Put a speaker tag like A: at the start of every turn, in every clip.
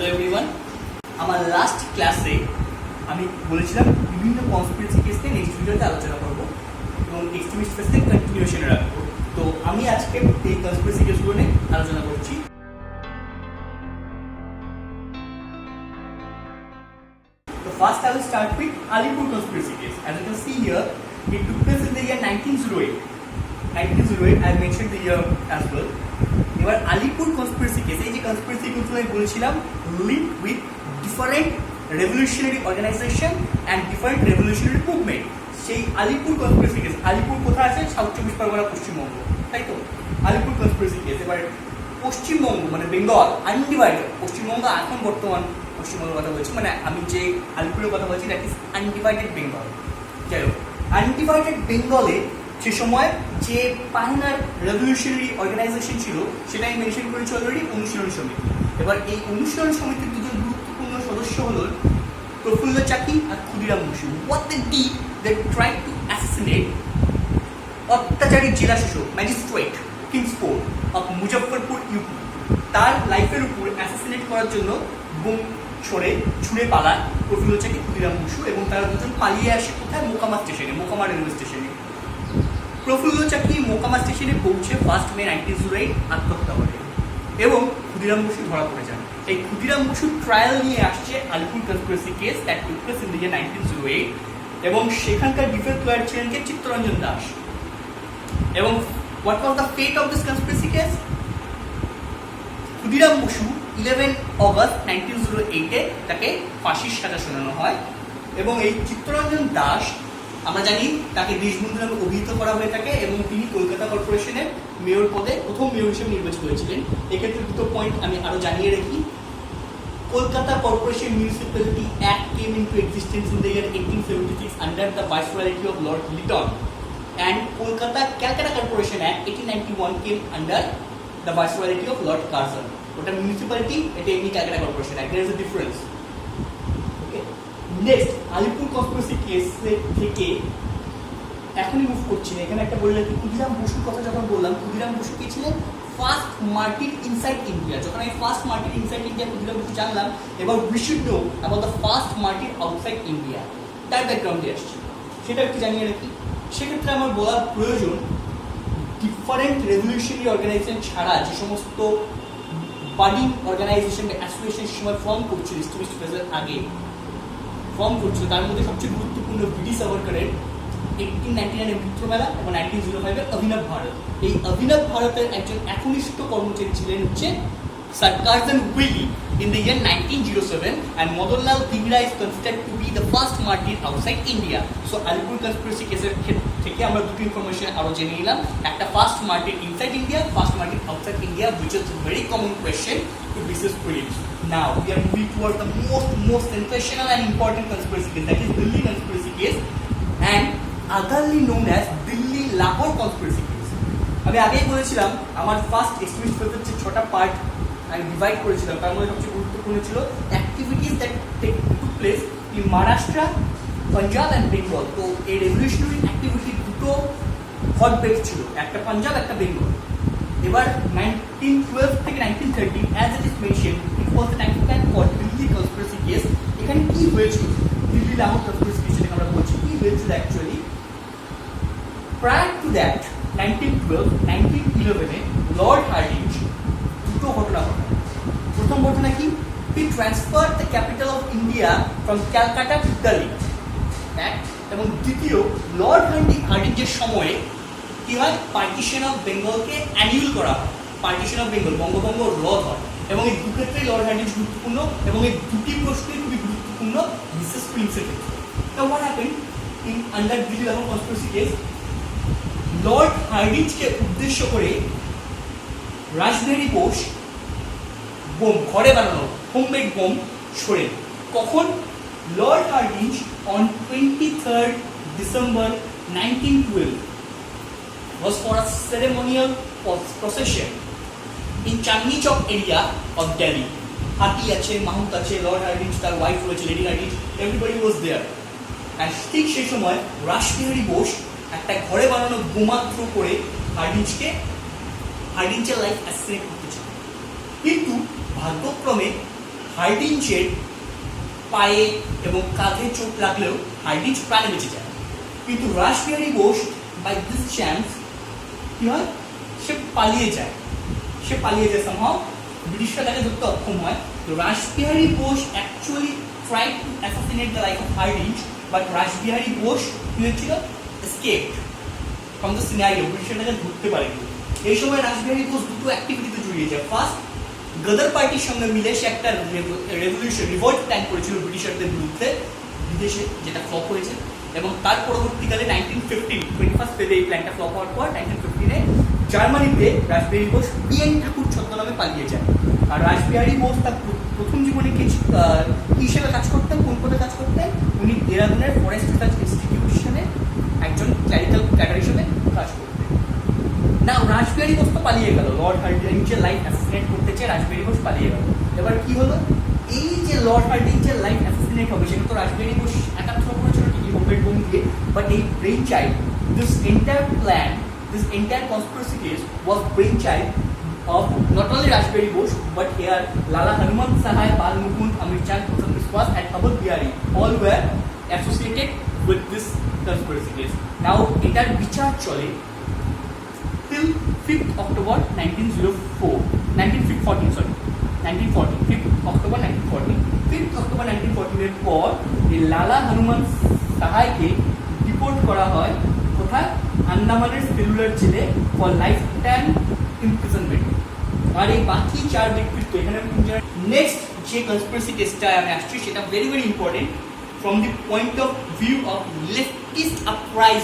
A: Hello everyone, আমার last ক্লাসে আমি বলেছিলাম বিভিন্ন কনস্পিরেসি কেস নিয়ে নেক্সট ভিডিওতে আলোচনা করবো এবং এক্সট্রিমিস্ট কেস নিয়ে কন্টিনিউশনে রাখবো। তো আমি আজকে এই কনস্পিরেসি কেসগুলো নিয়ে আলোচনা করছি। So first I will start with Alipur conspiracy case. As you can see here, it took place in the year 1908. 1908, I have mentioned the year as well. এবার আলিপুর কনস্পিরেসি কেস, এই যে কনস্পিরেসি কেসগুলো আমি বলেছিলাম link with different revolutionary organisation and different revolutionary movement. সেই Alipur conspiracy case, Alipur কোথায় আছে? South চব্বিশ পরগনা, পশ্চিমবঙ্গ, তাই তো? Alipur conspiracy case. এবার পশ্চিমবঙ্গ মানে বেঙ্গল আনডিভাইডেড, পশ্চিমবঙ্গ এখন বর্তমান পশ্চিমবঙ্গের কথা বলছি, মানে আমি যে আলিপুরের কথা বলছি দ্যাট ইজ আনডিভাইডেড বেঙ্গল। যাই হোক, আনডিভাইডেড বেঙ্গলে সে সময় যে পাইনার রেভলিউশনারি অর্গানাইজেশন ছিল সেটা আমি মেনশন করেছি অলরেডি, অনুশীলনী সমিতি। এবার এই অনুশীলনী সমিতির দুজন গুরুত্বপূর্ণ সদস্য হল প্রফুল্ল চাকি আর Khudiram Bose. What they did, they tried to assassinate অত্যাচারী জেলা শাসক magistrate Kingsford of Muzaffarpur UP. তার লাইফের উপর অ্যাসাসিনেট করার জন্য বোম ছুড়ে পালায় প্রফুল্ল চাকি, ক্ষুদিরাম বসু, এবং তারা দুজন পালিয়ে আসে কোথায়? মোকামা স্টেশনে, মোকামা রেলওয়ে স্টেশনে। প্রফুল্ল চাকি মোকামা স্টেশনে পৌঁছে 1 মে 1908 আত্মহত্যা করে এবং ক্ষুদিরাম বসু ধরা পড়ে যান। এই ক্ষুদিরাম বসু ট্রায়াল নিয়ে আসছে Alipur conspiracy case that took place in the year 1908, এবং সেখানকার ডিফেন্স লয়ার ছিলেন কে? চিত্তরঞ্জন দাস। এবং what was the fate of this conspiracy case? Khudiram Basu 11 August 1908 তাকে ফাঁসির সাজা শোনানো হয়, এবং এই চিত্তরঞ্জন দাস আমরা জানি তাকে দেশবন্ধু নামে অভিহিত করা হয়ে থাকে, এবং তিনি কলকাতা কর্পোরেশনের মেয়র পদে প্রথম মেয়র হিসেবে নির্বাচিত হয়েছিলেন। এক্ষেত্রে দুটো পয়েন্ট আমি আরো জানিয়ে রাখি। Kolkata corporation municipality act came into existence in the year 1876 under the viceroyalty of Lord Lytton, and Kolkata Calcutta corporation act 1891 came under the viceroyalty of Lord Curzon. ওটা মিউনিসিপ্যালিটি, এটা এমনি Calcutta corporation act, there is a difference. Next, Alipore conspiracy case থেকে এখনই move করছি না, এখানে একটা বলে রাখি। ক্ষুদিরাম বসুর কথা যখন বললাম, ক্ষুদিরাম বসু কে ছিলেন? First martyr inside India. যখন আমি first martyr inside India Khudiram Bose জানলাম, এবার we should know about the first martyr outside India. তার ব্যাকগ্রাউন্ডে আসছি, সেটা একটু জানিয়ে রাখি। সেক্ষেত্রে আমার বলার প্রয়োজন, ডিফারেন্ট রেভলিউশনারি অর্গানাইজেশন ছাড়া যে সমস্ত বাডিং অর্গানাইজেশন বা অ্যাসোসিয়েশন সময় ফর্ম করছিল এক্সট্রিমিস্ট ফেজের আগে ফর্ম করছিল, তার মধ্যে সবচেয়ে গুরুত্বপূর্ণ বিডি সাভারকরের 1899 মিত্র মেলা এবং 1905 অভিনব ভারত। এই অভিনব ভারতের একজন একনিষ্ঠ কর্মচারী ছিলেন হচ্ছে sir Curzon Wyllie in the year 1907, and Madanlal Dhingra is considered to be the first martyr outside India. So Alipur conspiracy কেসের থেকে আমরা দুটো ইনফরমেশন আরো জেনে নিলাম, একটা first martyr inside India, first martyr outside India, which is a very common question to BCS prelims. Now we are moving towards the most sensational and important conspiracy case, that is Delhi conspiracy case, and otherly known as Delhi Lahore conspiracy case. আমি আগেই বলেছিলাম আমার first extremist ফেজের যে 6টা part আমি divide করেছিলাম, তার মধ্যে সবচেয়ে গুরুত্বপূর্ণ ছিল activities that took place in Maharashtra, Punjab and Bengal. তো এই রেভলিউশনারি অ্যাক্টিভিটি দুটো হটবেড ছিল, একটা পাঞ্জাব, একটা বেঙ্গল। এবার 1912 থেকে 1913 as it is mention, it was the time plan for Delhi conspiracy case. এখানে কি হয়েছিল? দিল্লি লাহোর কনস্পিরেসি কেস যেটাকে আমরা বলছি, কি হয়েছিল অ্যাকচুয়ালি? প্রায় টু দ্যাট 1912, 1911-এ লর্ড হার্ডিঞ্জ দুটো ঘটনা ঘটে। প্রথম ঘটনা কি? He transfer the capital of India from Calcutta to Delhi. এবং দ্বিতীয়, লর্ড হার্ডিঞ্জের সময়ে কি হয়? পার্টিশন অফ বেঙ্গলকে অ্যানিউল করা হয়, পার্টিশন অফ বেঙ্গল, বঙ্গভঙ্গ রদ হয়, এবং এই দুক্ষেত্রেই লর্ড হার্ডিঞ্জ গুরুত্বপূর্ণ, এবং এই দুটি প্রশ্নই খুবই গুরুত্বপূর্ণ মিসেস প্রিন্সের ক্ষেত্রে। Now what happened in under Delhi Lahore conspiracy case? Lord হার্ডিঞ্জকে উদ্দেশ্য করে রাসবিহারী বোস বোম, ঘরে বানানো হোমমেড বোম ছোড়েন। কখন? Lord Hardinge on 23rd December 1912 was for a ceremonial procession in Chandni Chowk area of Delhi. হাতি আছে, মাহুত আছে, লর্ড হার্ডিঞ্জ, তার ওয়াইফ রয়েছে lady Hardinge, everybody was there. And ঠিক সেই সময় রাসবিহারী বোস একটা ঘরে বানানো বোমা থ্রো করে হার্ডিঞ্জের লাইফ অ্যাসিনেট করতে চায়। কিন্তু ভাগ্যক্রমে হার্ডিঞ্জের পায়ে এবং কাঁধে চোট লাগলেও হার্ডিঞ্জ প্রাণে বেঁচে যায়। কিন্তু Rashbehari Bose by this chance কি হয়, সে পালিয়ে যায় সামহাও, ব্রিটিশরা তাকে ধরতে অক্ষম হয়। তো Rashbehari Bose actually tried to assassinate the life of Hardinge, but Rashbehari Bose কি হয়েছিল, escaped from the scenario, ব্রিটিশরা তাকে ধরতে পারেনি। এই সময় রাসবিহারী বোস দুটো অ্যাক্টিভিটিতে জড়িয়ে যায়। ফার্স্ট, গদর পার্টির সঙ্গে মিলে সে একটা রেভলিউশন রিভল্ট প্ল্যান করেছিল ব্রিটিশারদের বিরুদ্ধে বিদেশে, যেটা ফ্লপ হয়েছে। এবং তার পরবর্তীকালে 21 ফেব্রুয়ারি এই প্ল্যানটা ফ্লপ হওয়ার পর 1915-এ জার্মানিতে রাসবিহারী বোস বিএন ঠাকুর ছদ্মনামে পালিয়ে যায়। আর রাসবিহারী বোস তার প্রথম জীবনে কি হিসেবে কাজ করতেন, কোন পদে কাজ করতেন, উনি দেরাদুনের ফরেস্ট রিসার্চ ইনস্টিটিউশনে একজন ক্ল্যারিক্যাল ক্যাডার হিসেবে কাজ করতেন। না, রাসবিহারী বোস তো পালিয়ে গেল, লর্ড হার্ডিঞ্জের লাইফ অ্যাসাসিনেট করতে চেয়ে রাসবিহারী বোস পালিয়ে গেল। এবার কি হলো, এই যে লর্ড হার্ডিঞ্জের লাইফ অ্যাসাসিনেট হবে সেটা তো রাসবিহারী বোস একাত্তর করেছিল ঠিকই হোমের বোম দিয়ে, বাট এই brain child, this entire plan, this entire conspiracy case was brainchild of not only Rashbihari Bose but here Lala Hanuman Sahai, Bal Mukund, Amir Chand, Prasanna Biswas and Abul Bihari all were associated with this conspiracy case. Now entire বিচার চলে till 5th October 1914, 5th October 1914, 5th October 1914 এর পর এই লালা Hanuman সাহাইকে deport করা হয় কোথায়, আন্দামানের cellular জেলে ফর লাইফ টাইম ইমপ্রিজনমেন্ট। আর এই বাকি চার ব্যক্তিত্ব এখানে নেক্সট যে কনস্পিরেসি কেসটা আমি আসছি সেটা very very important from the point of view of leftist uprise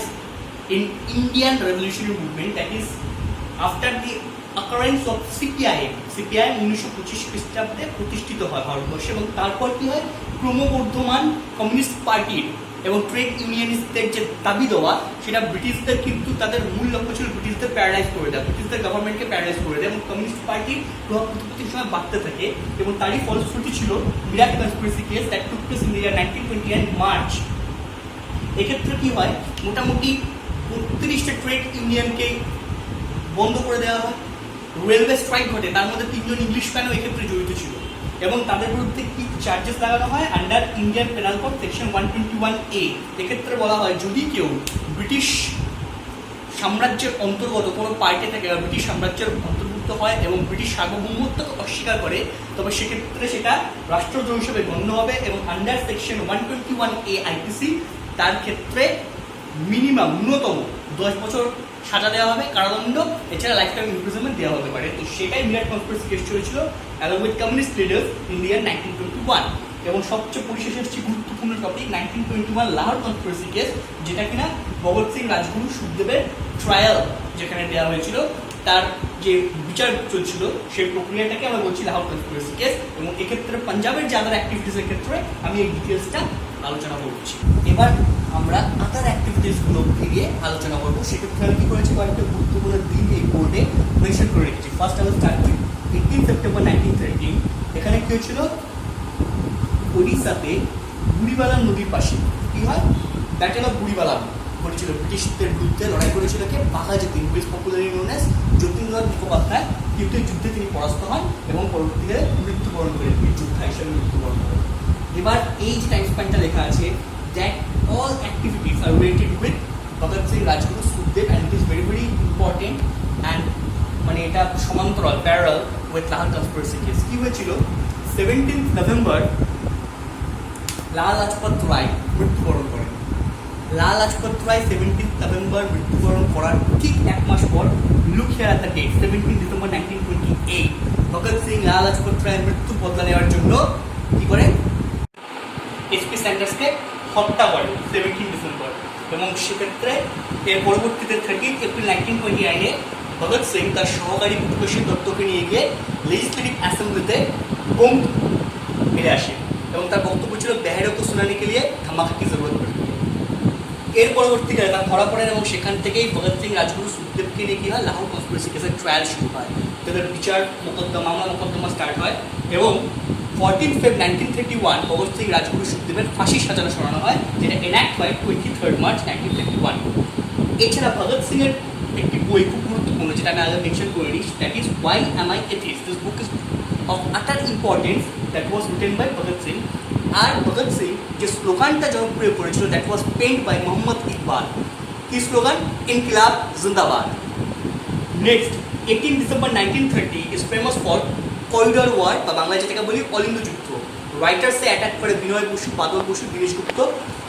A: in Indian revolutionary movement, that is after the occurrence of CPIM. 1925 খ্রিস্টাব্দে প্রতিষ্ঠিত হয় ভারতবর্ষে, এবং তারপর কি হয়, ক্রমবর্ধমান কমিউনিস্ট পার্টির এবং ট্রেড ইউনিয়নিস্টদের যে দাবি দেওয়া, সেটা ব্রিটিশদের কিন্তু তাদের মূল লক্ষ্য ছিল ব্রিটিশদের প্যারালাইজ করে দেওয়া, ব্রিটিশদের গভর্নমেন্টকে প্যারালাইজ করে দেয়, এবং কমিউনিস্ট পার্টির প্রভাব প্রতিপত্তির সময় বাড়তে থাকে। এবং তারই ফলশ্রুতি ছিল Meerut conspiracy case that took place in the year 1929 March. এক্ষেত্রে কি হয়, মোটামুটি 32টা ট্রেড ইউনিয়নকে বন্ধ করে দেওয়া হয়, রেলওয়ে স্ট্রাইক ঘটে, তার মধ্যে 3জন ইংলিশম্যানও এক্ষেত্রে জড়িত ছিল, এবং তাদের বিরুদ্ধে কি চার্জেস লাগানো হয় under Indian penal code section 121A। এক্ষেত্রে বলা হয় যদি কেউ ব্রিটিশ সাম্রাজ্যের অন্তর্গত কোনো পার্টি থেকে বা ব্রিটিশ সাম্রাজ্যের অন্তর্ভুক্ত হয় এবং ব্রিটিশ সার্বভৌমত্বকে অস্বীকার করে, তবে সেক্ষেত্রে সেটা রাষ্ট্রদ্রোহ হিসেবে গণ্য হবে, এবং আন্ডার সেকশন 121A IPC তার ক্ষেত্রে মিনিমাম ন্যূনতম 10 বছর সাজা দেওয়া হবে, কারাদণ্ড, এছাড়া লাইফ টাইম ইমপ্রিজনমেন্ট দেওয়া হতে পারে। তো সেটাই মিরাট কনস্পিরেসি কেস চলেছিল along with communist leaders in the ইয়ার 1921। এবং সবচেয়ে পরিশেষে হচ্ছে গুরুত্বপূর্ণ টপিক 1921 লাহোর কনস্পিরেসি কেস, যেটা কিনা ভগৎ সিং রাজগুরু সুখদেবের ট্রায়াল যেখানে দেওয়া হয়েছিল, তার যে বিচার চলছিল সেই প্রক্রিয়াটাকে আমরা বলছি লাহোর কনস্পিরেসি কেস। এবং এক্ষেত্রে পাঞ্জাবের যে আদার অ্যাক্টিভিটিসের ক্ষেত্রে আমি এই ডিটেলসটা আলোচনা করছি। এবার আমরা আদার অ্যাক্টিভিটিসগুলো ফিরিয়ে আলোচনা করবো। সেক্ষেত্রে আমি কী করেছি, কয়েকটা গুরুত্বপূর্ণ দিন এই বোর্ডে মেনশন করে রেখেছি। ফার্স্ট আমি স্টার্ট করি 18 সেপ্টেম্বর 1913। এখানে কী হয়েছিল, ওড়িশাতে বুড়িবালাম নদীর পাশে কী হয়, ব্যাটেল অফ বুড়িবালাম ঘটেছিল, ব্রিটিশদের বিরুদ্ধে লড়াই করেছিল কে, বাঘাযতীন, বেশ popularly known as Jatindranath Mukhopadhyay. কিন্তু এই যুদ্ধে তিনি পরাস্ত হন এবং পরবর্তীকালে মৃত্যুবরণ করেন, যোদ্ধা হিসেবে মৃত্যুবরণ করেন। এবার এই যে টাইম স্প্যানটা লেখা আছে, that all activities are related with Bhagat Singh Rajguru Sukhdev, and it is very very important and মানে এটা সমান্তরাল parallel with Lahore conspiracy case. কী হয়েছিল, 17 নভেম্বর লালা লাজপত রায় মৃত্যুবরণ করেন। লালা লাজপত রায় 17 নভেম্বর মৃত্যুবরণ করার ঠিক এক মাস পর, look here at the date, 17 December 1928, Bhagat Singh Lala Lajpat রায়ের মৃত্যু বদলা নেওয়ার জন্য কি করে, এসপি স্যান্ডার্সকে হত্যা করে 17 ডিসেম্বর। এবং সেক্ষেত্রে এর পরবর্তীতে 13 এপ্রিল 1929-এ ভগৎ সিং তার সহকারী পুষ্পেশ্বর দত্তকে নিয়ে গিয়ে লেজিসলেটিভ অ্যাসেম্বলিতে বোম ফিরে আসে, এবং তার বক্তব্য ছিল বেহেরো কো সুনানে কে লিয়ে ধামাকা কি জরুরত পড়ে। এর পরবর্তীকালে তার ধরা পড়েন, এবং সেখান থেকেই ভগৎ সিং রাজগুরু সুখদেবকে নিয়ে কী হয়, লাহোর কনস্পিরেসি কেসের ট্রায়াল শুরু হয়, তাদের বিচার মোকদ্দমা স্টার্ট হয়। এবং 14 ফেব্রুয়ারি 1931 ভগৎ সিং রাজগুরু সুখদেবের ফাঁসির সাজানো সরানো হয়, যেটা এনাক্ট হয় 23 মার্চ 1931। এছাড়া ভগৎ সিংয়ের একটি বই খুব গুরুত্বপূর্ণ, যেটা আমি আগে মেনশন করে নিই, that is why am I atheist. This book is of utter importance that was written by Bhagat Singh. আর ভগৎ সিং যে স্লোগানটা জনপ্রিয় করেছিল that was penned by Mohammad Iqbal. কি স্লোগান? ইনকিলাব জিন্দাবাদ। Next 18 December 1930 is famous for corridor war বা বাংলায় যেটাকে বলি অলিন্দ যুদ্ধ। রাইটার্সে অ্যাটাক করে বিনয় বসু, বাদল বসু, দীনেশ গুপ্ত,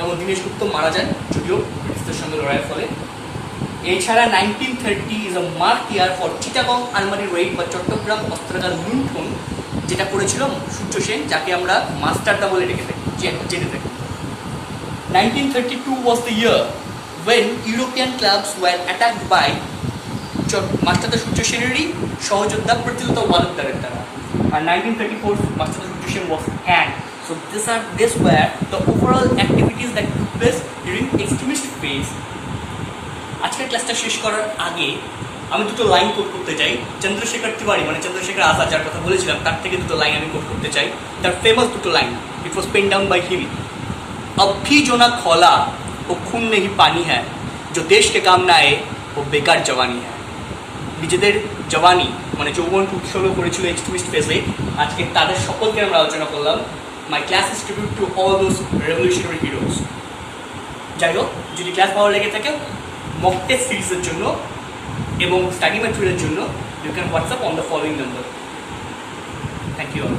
A: এবং দীনেশ গুপ্ত মারা যান যদিও ব্রিটিশদের সঙ্গে লড়াইয়ের ফলে। এছাড়া 1930 is a mark year for Chittagong armoury raid বা চট্টগ্রাম অস্ত্রাগার লুণ্ঠন, যেটা করেছিল সূর্য সেন, যাকে আমরা মাস্টারদা বলে ডেকে থাকি, জেনে থাকি। 1932 was the year when European clubs were attacked by মাস্টারদা সূর্য সেনেরই সহযোদ্ধা প্রচলিত ওয়ালদারের দ্বারা। আর 1934 মাস্টারদা Surya Sen was hanged. So these were the overall activities that took place during extremist phase. আজকের ক্লাসটা শেষ করার আগে আমি দুটো লাইন কোট করতে চাই। চন্দ্রশেখর তিওয়ারি মানে চন্দ্রশেখর আজাদ যার কথা বলেছিলাম তার থেকে দুটো লাইন আমি কোট করতে চাই। তার ফেমাস দুটো line, it was pen down by him. अब भी जो ना खोला वो खून नहीं पानी है, जो देश के काम ना आए वो बेकार जवानी है। নিজেদের জওয়ানি মানে যৌবনকে উৎসর্গ করেছিল এক্সট্রিমিস্ট ফেজে। আজকে তাদের সকলকে আমরা আলোচনা করলাম। My class is tribute to all those revolutionary heroes. যাই হোক, যদি ক্লাস ভালো লেগে থাকে মক টেস্ট সিরিজের জন্য এবং স্টাডি ম্যাটেরিয়ালের জন্য you can WhatsApp on the following number. Thank you all.